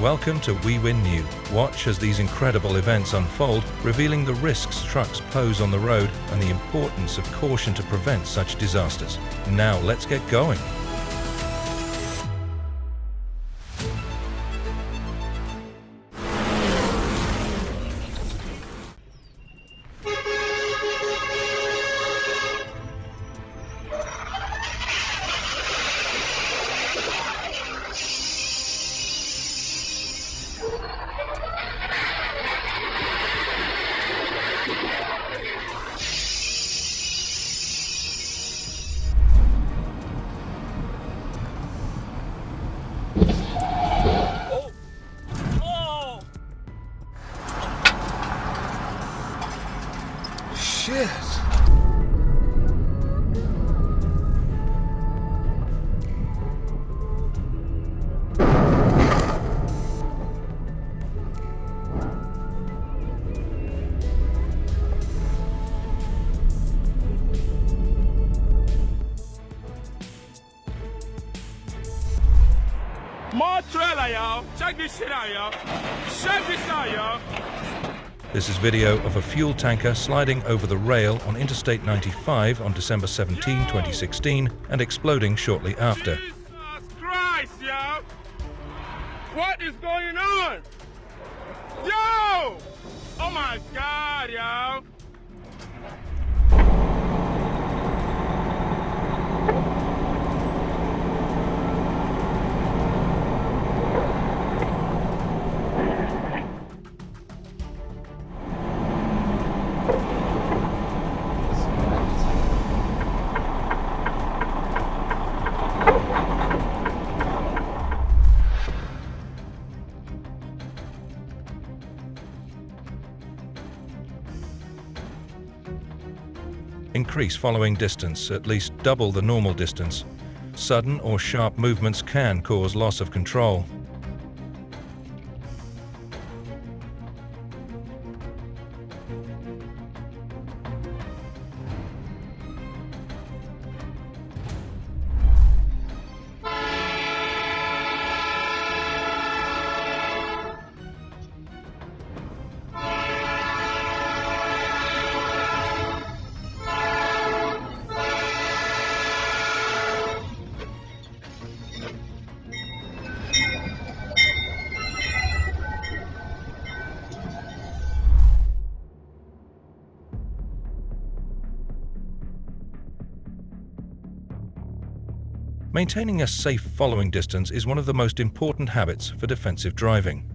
Welcome to We Win New. Watch as these incredible events unfold, revealing the risks trucks pose on the road and the importance of caution to prevent such disasters. Now let's get going. Shit! More trailer, y'all. Check this shit out, y'all. Check this out, y'all. This is video of a fuel tanker sliding over the rail on Interstate 95 on December 17, 2016, and exploding shortly after. Jesus Christ, y'all. What is going on? Yo! Oh my God, y'all. Increase following distance, at least double the normal distance. Sudden or sharp movements can cause loss of control. Maintaining a safe following distance is one of the most important habits for defensive driving.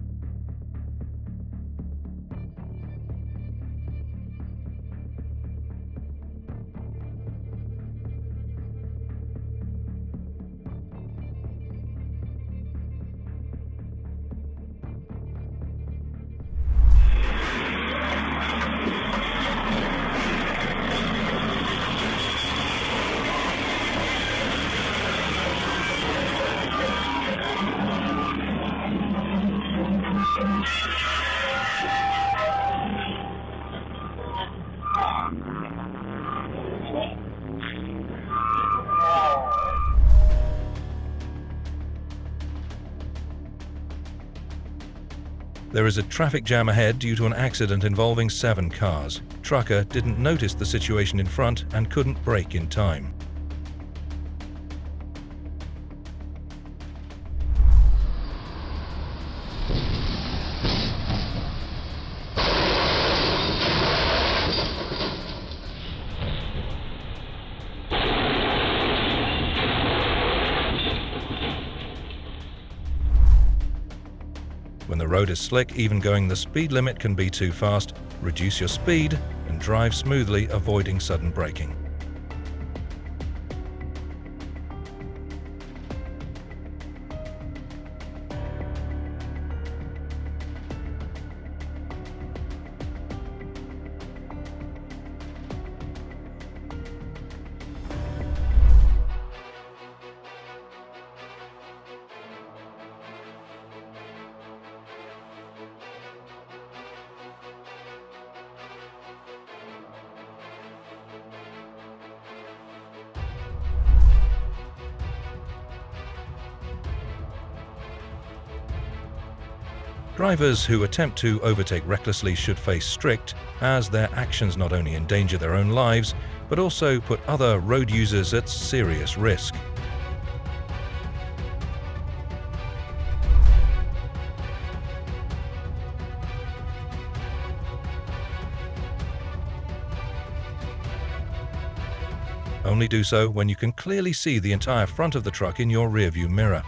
There is a traffic jam ahead due to an accident involving 7 cars. Trucker didn't notice the situation in front and couldn't brake in time. When the road is slick, even going the speed limit can be too fast. Reduce your speed and drive smoothly, avoiding sudden braking. Drivers who attempt to overtake recklessly should face strict, as their actions not only endanger their own lives, but also put other road users at serious risk. Only do so when you can clearly see the entire front of the truck in your rearview mirror.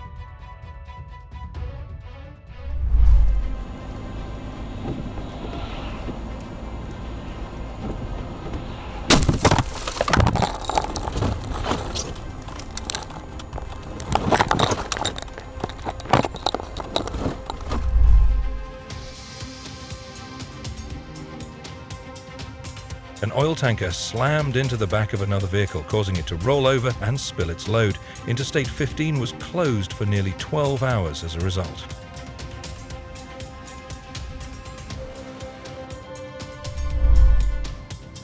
An oil tanker slammed into the back of another vehicle, causing it to roll over and spill its load. Interstate 15 was closed for nearly 12 hours as a result.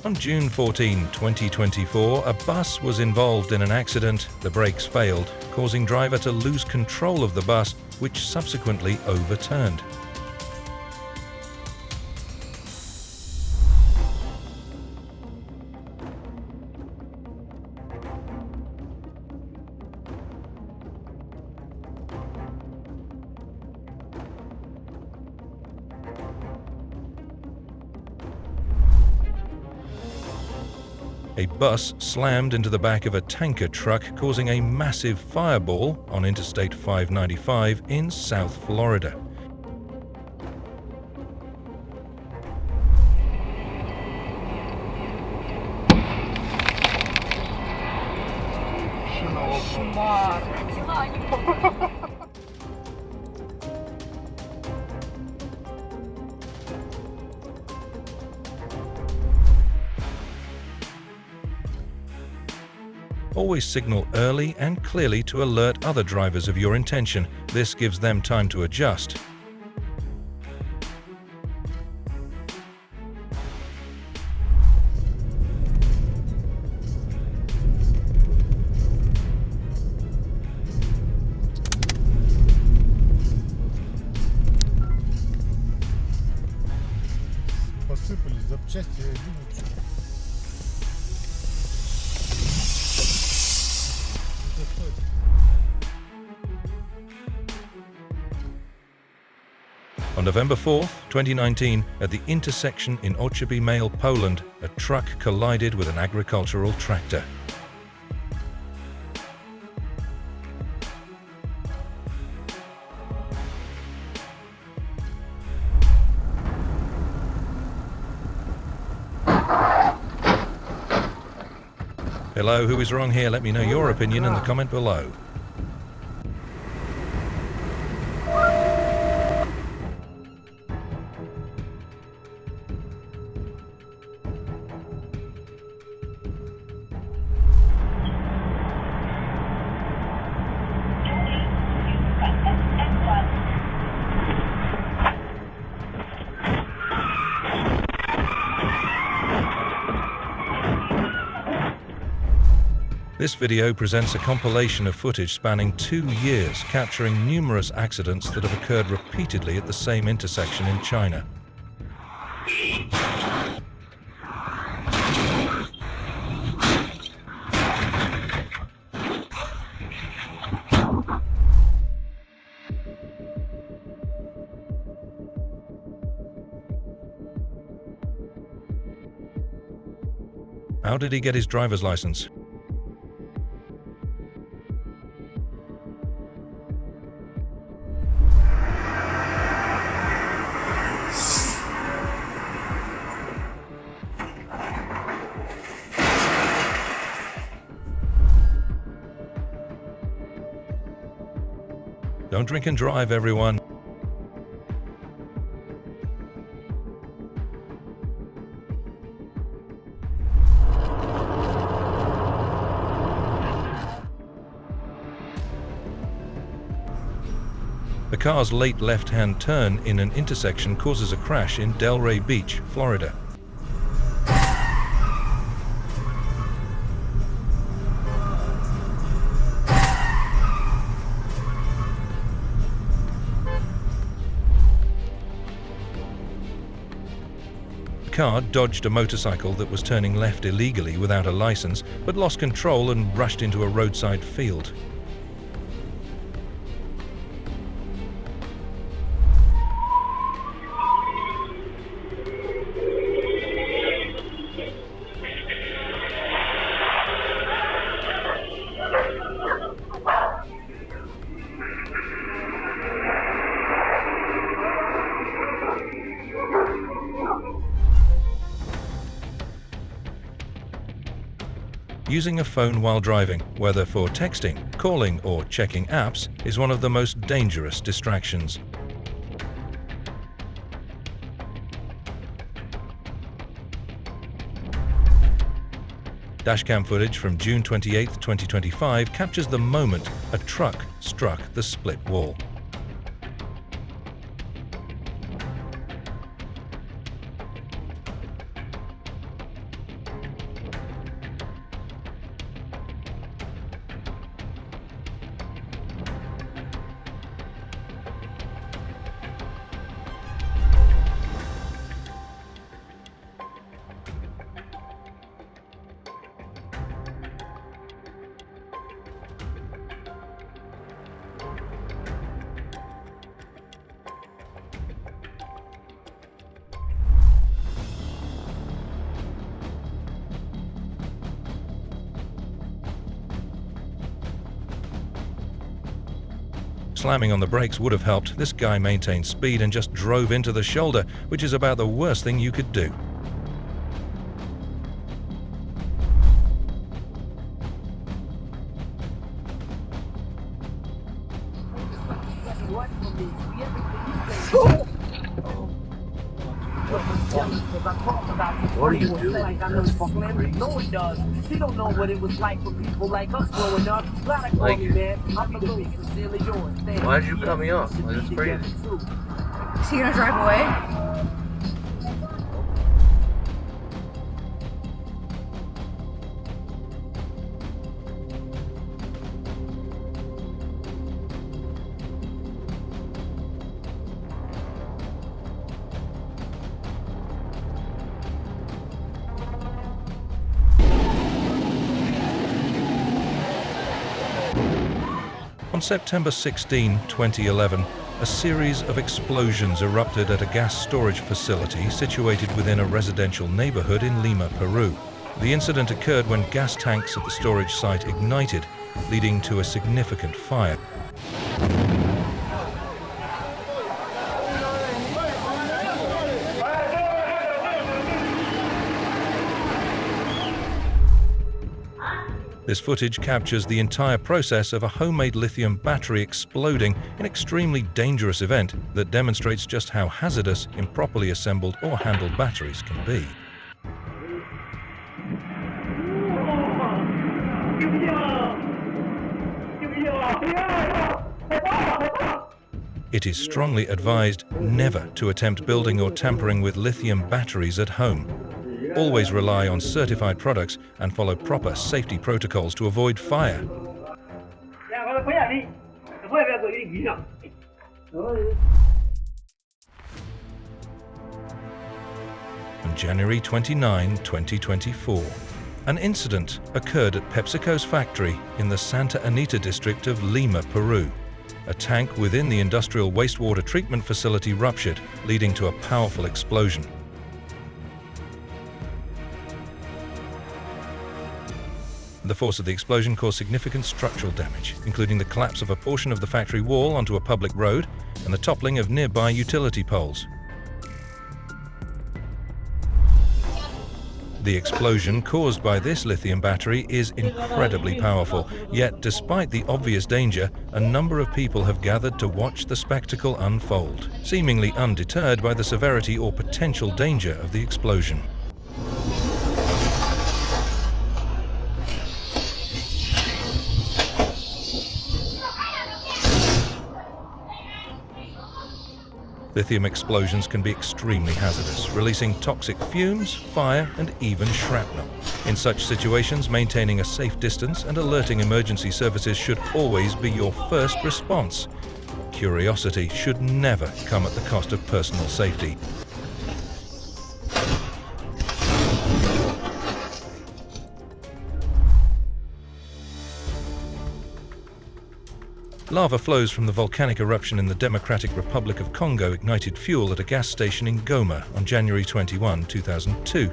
On June 14, 2024, a bus was involved in an accident. The brakes failed, causing driver to lose control of the bus, which subsequently overturned. A bus slammed into the back of a tanker truck, causing a massive fireball on Interstate 595 in South Florida. Always signal early and clearly to alert other drivers of your intention. This gives them time to adjust. Посыпались запчасти, я думаю, что... On November 4th, 2019, at the intersection in Ocheby, Poland, a truck collided with an agricultural tractor. Hello, who is wrong here? Let me know your opinion in the comment below. This video presents a compilation of footage spanning 2 years, capturing numerous accidents that have occurred repeatedly at the same intersection in China. How did he get his driver's license? Don't drink and drive, everyone. The car's late left-hand turn in an intersection causes a crash in Delray Beach, Florida. car dodged a motorcycle that was turning left illegally without a license, but lost control and rushed into a roadside field. Using a phone while driving, whether for texting, calling, or checking apps, is one of the most dangerous distractions. Dashcam footage from June 28, 2025 captures the moment a truck struck the split wall. Slamming on the brakes would have helped. This guy maintained speed and just drove into the shoulder, which is about the worst thing you could do. What do you do? No, he does. He don't know what it was like for people like us growing up. Like, man. I'm the biggest sincerely yours. Why'd you cut me off? That's crazy. Is he gonna drive away? On September 16, 2011, a series of explosions erupted at a gas storage facility situated within a residential neighborhood in Lima, Peru. The incident occurred when gas tanks at the storage site ignited, leading to a significant fire. This footage captures the entire process of a homemade lithium battery exploding, an extremely dangerous event that demonstrates just how hazardous improperly assembled or handled batteries can be. It is strongly advised never to attempt building or tampering with lithium batteries at home. Always rely on certified products and follow proper safety protocols to avoid fire. On January 29, 2024, an incident occurred at PepsiCo's factory in the Santa Anita district of Lima, Peru. A tank within the industrial wastewater treatment facility ruptured, leading to a powerful explosion. The force of the explosion caused significant structural damage, including the collapse of a portion of the factory wall onto a public road and the toppling of nearby utility poles. The explosion caused by this lithium battery is incredibly powerful, yet despite the obvious danger, a number of people have gathered to watch the spectacle unfold, seemingly undeterred by the severity or potential danger of the explosion. Lithium explosions can be extremely hazardous, releasing toxic fumes, fire, and even shrapnel. In such situations, maintaining a safe distance and alerting emergency services should always be your first response. Curiosity should never come at the cost of personal safety. Lava flows from the volcanic eruption in the Democratic Republic of Congo ignited fuel at a gas station in Goma on January 21, 2002.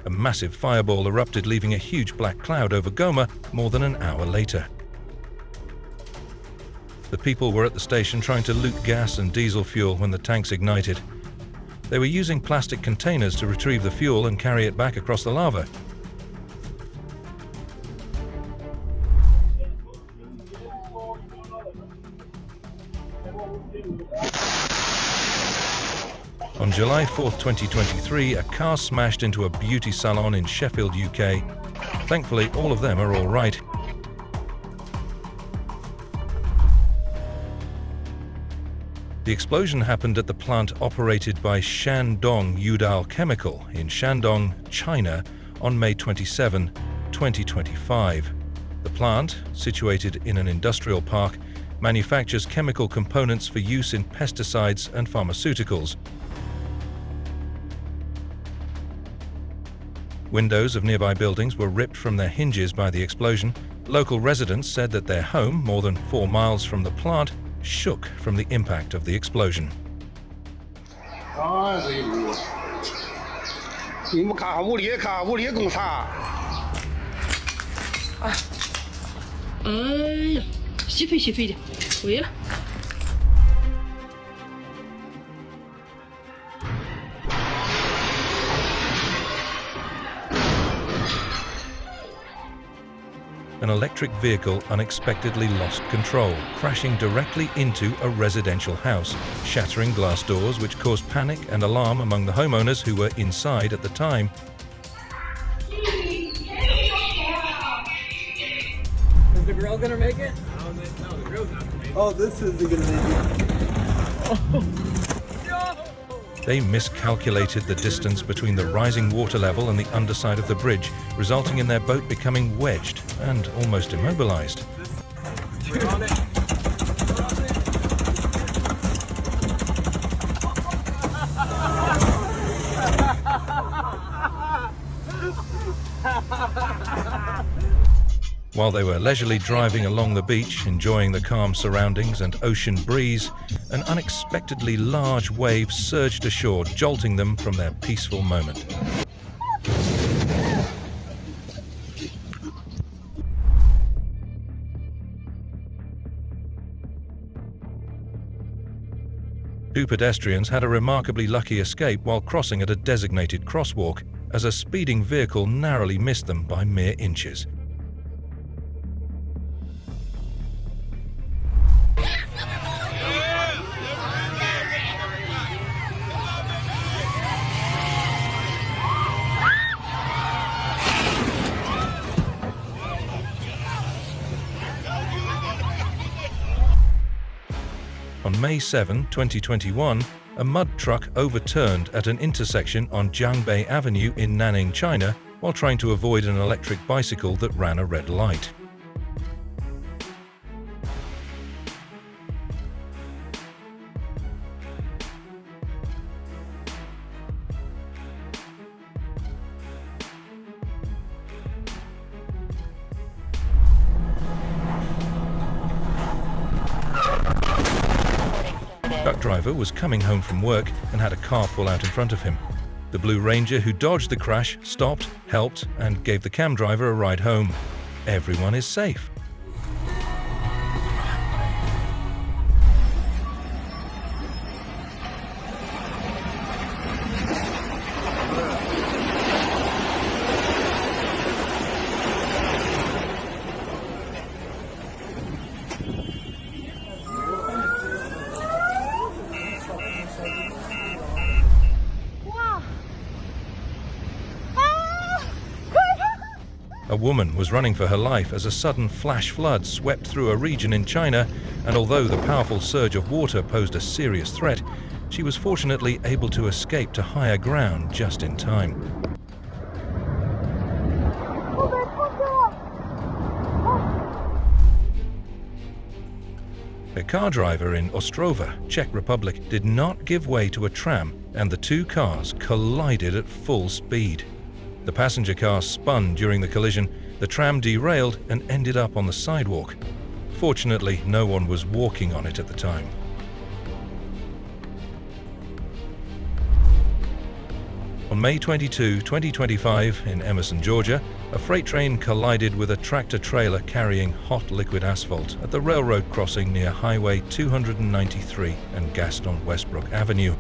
A massive fireball erupted, leaving a huge black cloud over Goma more than an hour later. The people were at the station trying to loot gas and diesel fuel when the tanks ignited. They were using plastic containers to retrieve the fuel and carry it back across the lava. On July 4, 2023, a car smashed into a beauty salon in Sheffield, UK. Thankfully, all of them are all right. The explosion happened at the plant operated by Shandong Yudao Chemical in Shandong, China, on May 27, 2025. The plant, situated in an industrial park, manufactures chemical components for use in pesticides and pharmaceuticals. Windows of nearby buildings were ripped from their hinges by the explosion. Local residents said that their home, more than 4 miles from the plant, shook from the impact of the explosion. An electric vehicle unexpectedly lost control, crashing directly into a residential house, shattering glass doors, which caused panic and alarm among the homeowners who were inside at the time. Is the girl gonna make it? No, the girl's not gonna make it. Oh, this isn't gonna make it. They miscalculated the distance between the rising water level and the underside of the bridge, resulting in their boat becoming wedged and almost immobilized. We're on it. While they were leisurely driving along the beach, enjoying the calm surroundings and ocean breeze, an unexpectedly large wave surged ashore, jolting them from their peaceful moment. Two pedestrians had a remarkably lucky escape while crossing at a designated crosswalk, as a speeding vehicle narrowly missed them by mere inches. On May 7, 2021, a mud truck overturned at an intersection on Jiangbei Avenue in Nanning, China, while trying to avoid an electric bicycle that ran a red light. The truck driver was coming home from work and had a car pull out in front of him. The Blue Ranger who dodged the crash stopped, helped, and gave the cam driver a ride home. Everyone is safe. A woman was running for her life as a sudden flash flood swept through a region in China, and although the powerful surge of water posed a serious threat, she was fortunately able to escape to higher ground just in time. A car driver in Ostrova, Czech Republic, did not give way to a tram, and the two cars collided at full speed. The passenger car spun during the collision, the tram derailed and ended up on the sidewalk. Fortunately, no one was walking on it at the time. On May 22, 2025, in Emerson, Georgia, a freight train collided with a tractor-trailer carrying hot liquid asphalt at the railroad crossing near Highway 293 and Gaston Westbrook Avenue.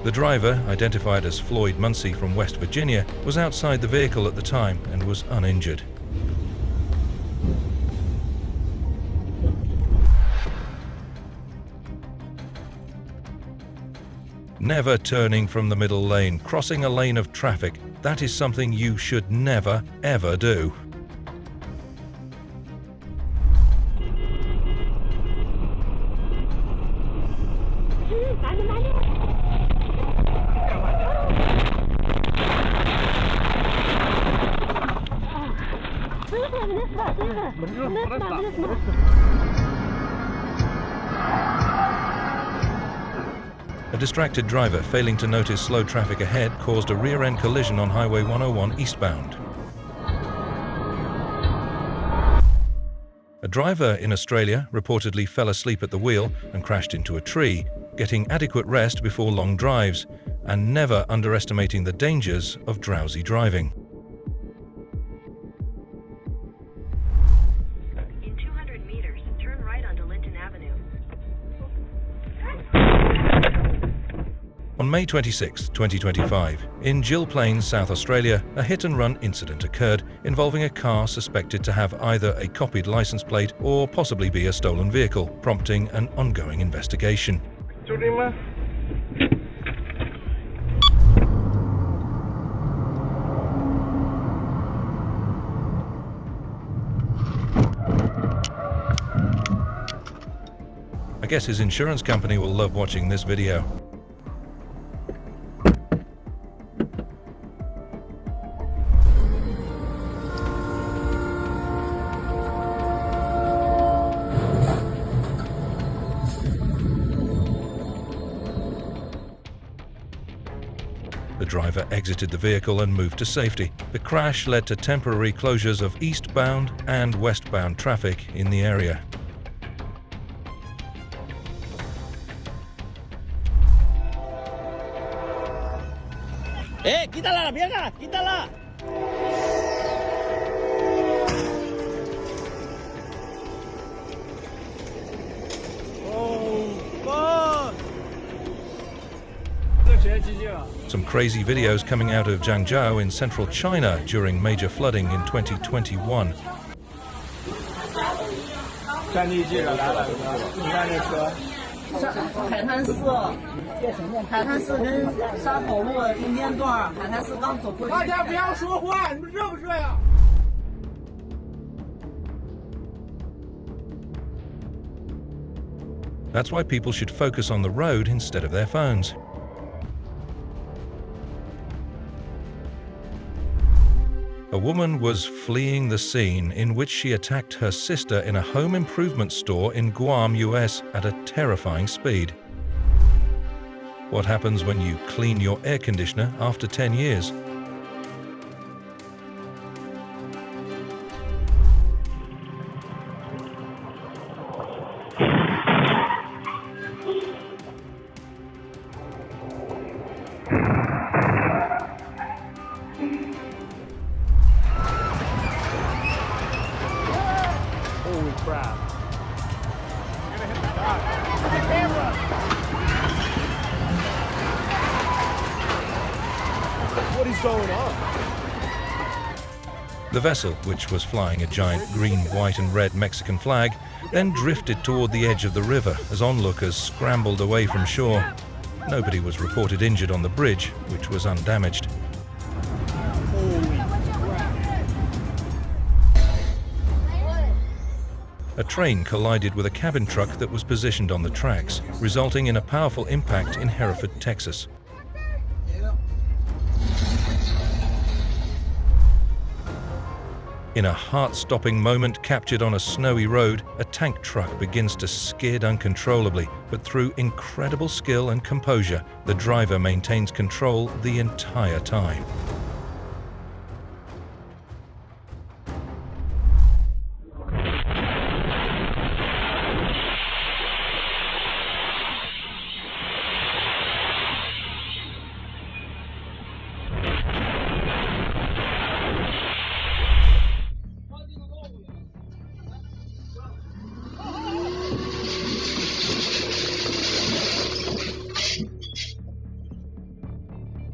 The driver, identified as Floyd Munsey from West Virginia, was outside the vehicle at the time and was uninjured. Never turning from the middle lane, crossing a lane of traffic. That is something you should never, ever do. A distracted driver failing to notice slow traffic ahead caused a rear-end collision on Highway 101 eastbound. A driver in Australia reportedly fell asleep at the wheel and crashed into a tree, getting adequate rest before long drives, and never underestimating the dangers of drowsy driving. In 200 meters, turn right onto Linton Avenue. On May 26, 2025, in Gill Plains, South Australia, a hit-and-run incident occurred involving a car suspected to have either a copied license plate or possibly be a stolen vehicle, prompting an ongoing investigation. I guess his insurance company will love watching this video. The driver exited the vehicle and moved to safety. The crash led to temporary closures of eastbound and westbound traffic in the area. ¡Quítala la vieja! ¡Quítala! Some crazy videos coming out of Jiangzhou in central China during major flooding in 2021. 战地记者来了，你看这车。海滩四跟沙口路中间段，海滩四刚走过去。大家不要说话，你们热不热呀？ That's why people should focus on the road instead of their phones. A woman was fleeing the scene in which she attacked her sister in a home improvement store in Guam, US at a terrifying speed. What happens when you clean your air conditioner after 10 years? Holy crap. You're gonna hit the top. The camera! What is going on? The vessel, which was flying a giant green, white and red Mexican flag, then drifted toward the edge of the river as onlookers scrambled away from shore. Nobody was reported injured on the bridge, which was undamaged. A train collided with a cabin truck that was positioned on the tracks, resulting in a powerful impact in Hereford, Texas. In a heart-stopping moment captured on a snowy road, a tank truck begins to skid uncontrollably, but through incredible skill and composure, the driver maintains control the entire time.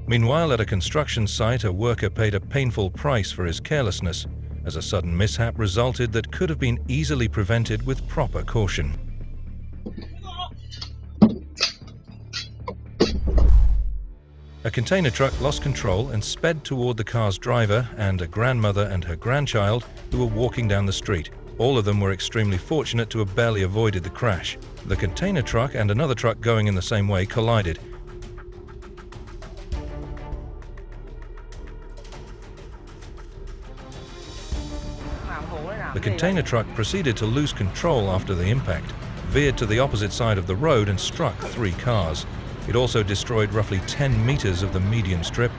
Meanwhile, at a construction site, a worker paid a painful price for his carelessness, as a sudden mishap resulted that could have been easily prevented with proper caution. A container truck lost control and sped toward the car's driver and a grandmother and her grandchild who were walking down the street. All of them were extremely fortunate to have barely avoided the crash. The container truck and another truck going in the same way collided. The container truck proceeded to lose control after the impact, veered to the opposite side of the road and struck 3 cars. It also destroyed roughly 10 meters of the median strip.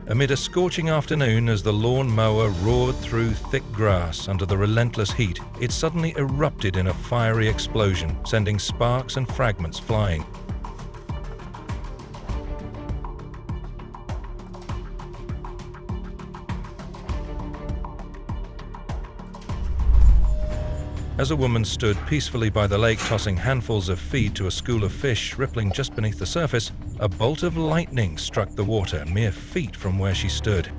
Amid a scorching afternoon, as the lawn mower roared through thick grass under the relentless heat, it suddenly erupted in a fiery explosion, sending sparks and fragments flying. As a woman stood peacefully by the lake tossing handfuls of feed to a school of fish rippling just beneath the surface, a bolt of lightning struck the water mere feet from where she stood.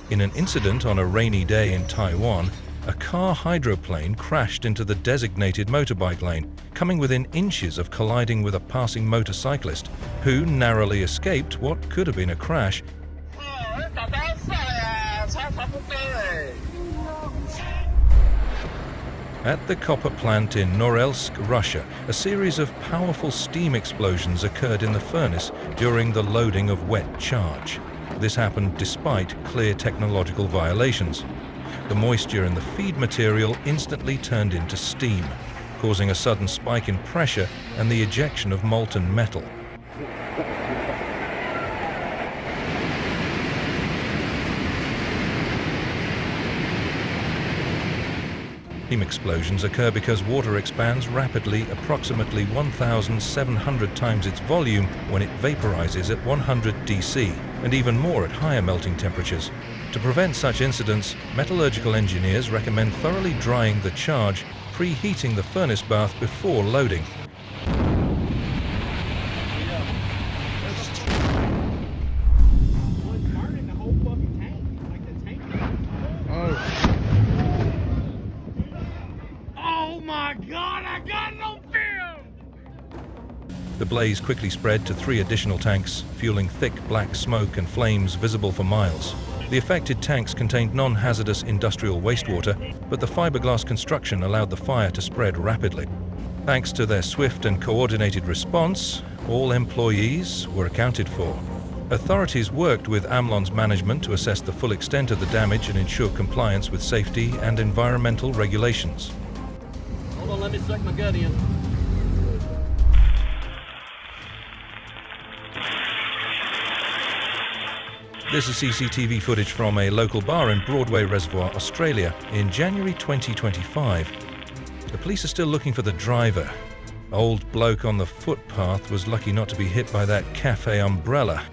In an incident on a rainy day in Taiwan, a car hydroplane crashed into the designated motorbike lane, coming within inches of colliding with a passing motorcyclist, who narrowly escaped what could have been a crash. At the copper plant in Norilsk, Russia, a series of powerful steam explosions occurred in the furnace during the loading of wet charge. This happened despite clear technological violations. The moisture in the feed material instantly turned into steam, causing a sudden spike in pressure and the ejection of molten metal. Steam explosions occur because water expands rapidly, approximately 1,700 times its volume when it vaporizes at 100 DC, and even more at higher melting temperatures. To prevent such incidents, metallurgical engineers recommend thoroughly drying the charge, preheating the furnace bath before loading. The blaze quickly spread to 3 additional tanks, fueling thick black smoke and flames visible for miles. The affected tanks contained non-hazardous industrial wastewater, but the fiberglass construction allowed the fire to spread rapidly. Thanks to their swift and coordinated response, all employees were accounted for. Authorities worked with Amlon's management to assess the full extent of the damage and ensure compliance with safety and environmental regulations. Hold on, let me suck my gut in. This is CCTV footage from a local bar in Broadway Reservoir, Australia, in January 2025. The police are still looking for the driver. Old bloke on the footpath was lucky not to be hit by that cafe umbrella.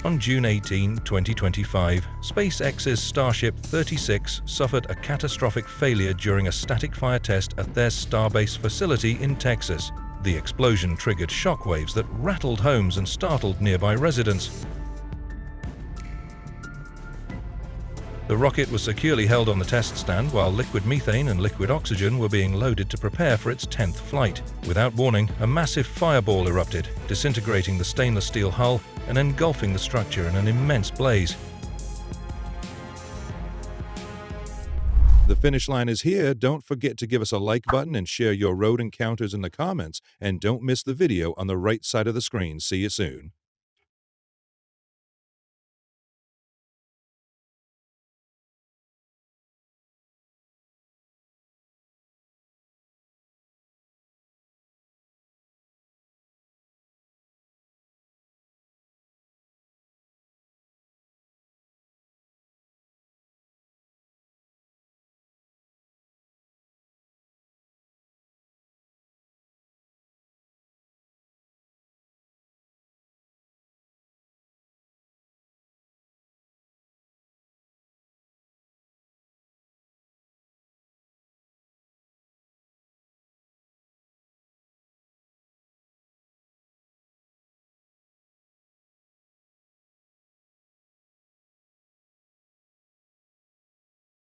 On June 18, 2025, SpaceX's Starship 36 suffered a catastrophic failure during a static fire test at their Starbase facility in Texas. The explosion triggered shockwaves that rattled homes and startled nearby residents. The rocket was securely held on the test stand while liquid methane and liquid oxygen were being loaded to prepare for its 10th flight. Without warning, a massive fireball erupted, disintegrating the stainless steel hull and engulfing the structure in an immense blaze. The finish line is here. Don't forget to give us a like button and share your road encounters in the comments. And don't miss the video on the right side of the screen. See you soon.